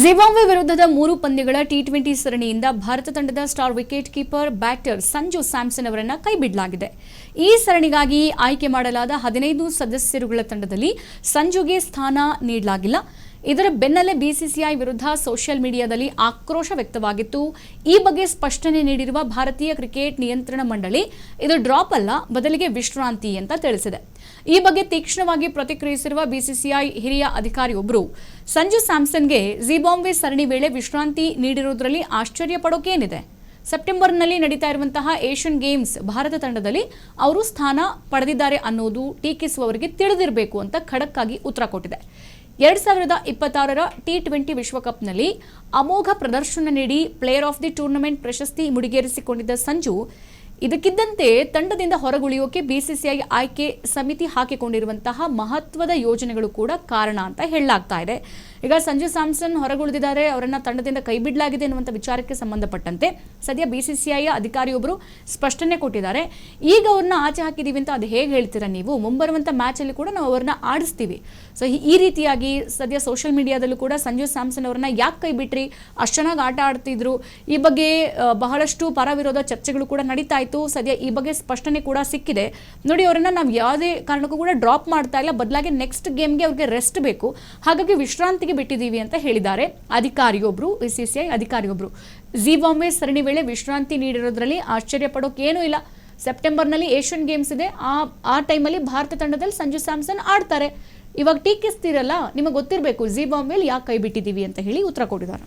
Zimbabwe ವಿರುದ್ಧದ 3 ಪಂದ್ಯಗಳ T20 ಸರಣಿಯಿಂದ Bharat ತಂಡದ star wicket keeper batter Sanju Samson ಅವರನ್ನು ಕೈಬಿಡಲಾಗಿದೆ. ಈ ಸರಣಿಗಾಗಿ ಆಯ್ಕೆ ಮಾಡಲಾದ 15 ಸದಸ್ಯರುಗಳ ತಂಡದಲ್ಲಿ ಸಂಜುಗೆ ಸ್ಥಾನ ನೀಡಲಾಗಿಲ್ಲ. ಇದರ ಬೆನ್ನಲ್ಲೇ ಬಿಸಿಸಿಐ ವಿರುದ್ಧ ಸೋಷಿಯಲ್ ಮೀಡಿಯಾದಲ್ಲಿ ಆಕ್ರೋಶ ವ್ಯಕ್ತವಾಗಿತ್ತು. ಈ ಬಗ್ಗೆ ಸ್ಪಷ್ಟನೆ ನೀಡಿರುವ ಭಾರತೀಯ ಕ್ರಿಕೆಟ್ ನಿಯಂತ್ರಣ ಮಂಡಳಿ ಇದು ಡ್ರಾಪ್ ಅಲ್ಲ, ಬದಲಿಗೆ ವಿಶ್ರಾಂತಿ ಅಂತ ತಿಳಿಸಿದೆ. ಈ ಬಗ್ಗೆ ತೀಕ್ಷ್ಣವಾಗಿ ಪ್ರತಿಕ್ರಿಯಿಸಿರುವ ಬಿಸಿಸಿಐ ಹಿರಿಯ ಅಧಿಕಾರಿಯೊಬ್ಬರು ಸಂಜು ಸ್ಯಾಮ್ಸನ್ಗೆ ಜಿಂಬಾಬ್ವೆ ಸರಣಿ ವೇಳೆ ವಿಶ್ರಾಂತಿ ನೀಡಿರುವುದರಲ್ಲಿ ಆಶ್ಚರ್ಯ ಪಡೋಕೇನಿದೆ. ಸೆಪ್ಟೆಂಬರ್ನಲ್ಲಿ ನಡೀತಾ ಇರುವಂತಹ ಏಷ್ಯನ್ ಗೇಮ್ಸ್ ಭಾರತ ತಂಡದಲ್ಲಿ ಅವರು ಸ್ಥಾನ ಪಡೆದಿದ್ದಾರೆ ಅನ್ನೋದು ಟೀಕಿಸುವವರಿಗೆ ತಿಳಿದಿರಬೇಕು ಅಂತ ಖಡಕ್ ಆಗಿ ಉತ್ತರ ಕೊಟ್ಟಿದೆ. 2026ರ ಟಿ20 ವಿಶ್ವಕಪ್ನಲ್ಲಿ ಅಮೋಘ ಪ್ರದರ್ಶನ ನೀಡಿ ಪ್ಲೇಯರ್ ಆಫ್ ದಿ ಟೂರ್ನಮೆಂಟ್ ಪ್ರಶಸ್ತಿ ಮುಡಿಗೇರಿಸಿಕೊಂಡಿದ್ದ ಸಂಜು ಇದಕ್ಕಿದ್ದಂತೆ ತಂಡದಿಂದ ಹೊರಗುಳಿಯೋಕೆ ಬಿಸಿಸಿಐ ಆಯ್ಕೆ ಸಮಿತಿ ಹಾಕಿಕೊಂಡಿರುವಂತಹ ಮಹತ್ವದ ಯೋಜನೆಗಳು ಕೂಡ ಕಾರಣ ಅಂತ ಹೇಳಲಾಗ್ತಾ ಇದೆ. ಈಗ ಸಂಜು ಸ್ಯಾಮ್ಸನ್ ಹೊರಗುಳಿದಿದ್ದಾರೆ, ಅವರನ್ನ ತಂಡದಿಂದ ಕೈಬಿಡಲಾಗಿದೆ ಎನ್ನುವಂಥ ವಿಚಾರಕ್ಕೆ ಸಂಬಂಧಪಟ್ಟಂತೆ ಸದ್ಯ ಬಿಸಿಸಿಐಯ ಅಧಿಕಾರಿಯೊಬ್ಬರು ಸ್ಪಷ್ಟನೆ ಕೊಟ್ಟಿದ್ದಾರೆ. ಈಗ ಅವ್ರನ್ನ ಆಚೆ ಹಾಕಿದೀವಿ ಅಂತ ಅದು ಹೇಗೆ ಹೇಳ್ತೀರಾ ನೀವು? ಮುಂಬರುವಂಥ ಮ್ಯಾಚಲ್ಲಿ ಕೂಡ ನಾವು ಅವ್ರನ್ನ ಆಡಿಸ್ತೀವಿ. ಸೊ ಈ ರೀತಿಯಾಗಿ ಸದ್ಯ ಸೋಷಿಯಲ್ ಮೀಡಿಯಾದಲ್ಲೂ ಕೂಡ ಸಂಜು ಸ್ಯಾಮ್ಸನ್ ಅವ್ರನ್ನ ಯಾಕೆ ಕೈಬಿಟ್ರಿ, ಅಷ್ಟು ಚೆನ್ನಾಗಿ ಆಟ ಆಡ್ತಿದ್ರು, ಈ ಬಗ್ಗೆ ಬಹಳಷ್ಟು ಪರ ವಿರೋಧ ಚರ್ಚೆಗಳು ಕೂಡ ನಡೀತಾ ಇತ್ತು. ಸದ್ಯ ಈ ಬಗ್ಗೆ ಸ್ಪಷ್ಟನೆ ಕೂಡ ಸಿಕ್ಕಿದೆ. ನೋಡಿ, ಅವರನ್ನ ನಾವು ಯಾವುದೇ ಕಾರಣಕ್ಕೂ ಕೂಡ ಡ್ರಾಪ್ ಮಾಡ್ತಾ ಇಲ್ಲ, ಬದಲಾಗಿ ನೆಕ್ಸ್ಟ್ ಗೇಮ್ಗೆ ಅವ್ರಿಗೆ ರೆಸ್ಟ್ ಬೇಕು, ಹಾಗಾಗಿ ವಿಶ್ರಾಂತಿಗೆ ಬಿಟ್ಟಿದ್ದೀವಿ ಅಂತ ಹೇಳಿದ್ದಾರೆ ಅಧಿಕಾರಿಯೊಬ್ರು, ಬಿಸಿಸಿಐ ಅಧಿಕಾರಿಯೊಬ್ರು. ಜಿಂಬಾಬ್ವೆ ಸರಣಿ ವೇಳೆ ವಿಶ್ರಾಂತಿ ನೀಡಿರೋದ್ರಲ್ಲಿ ಆಶ್ಚರ್ಯ ಪಡೋಕೇನೂ ಇಲ್ಲ. ಸೆಪ್ಟೆಂಬರ್ನಲ್ಲಿ ಏಷ್ಯನ್ ಗೇಮ್ಸ್ ಇದೆ, ಆ ಟೈಮಲ್ಲಿ ಭಾರತ ತಂಡದಲ್ಲಿ ಸಂಜು ಸ್ಯಾಮ್ಸನ್ ಆಡ್ತಾರೆ. ಇವಾಗ ಟೀಕಿಸ್ತೀರಲ್ಲ, ನಿಮಗೆ ಗೊತ್ತಿರಬೇಕು ಜಿಂಬಾಬ್ವೆಲಿ ಯಾಕೆ ಕೈ ಬಿಟ್ಟಿದ್ದೀವಿ ಅಂತ ಹೇಳಿ ಉತ್ತರ ಕೊಟ್ಟಿದ್ದಾರೆ.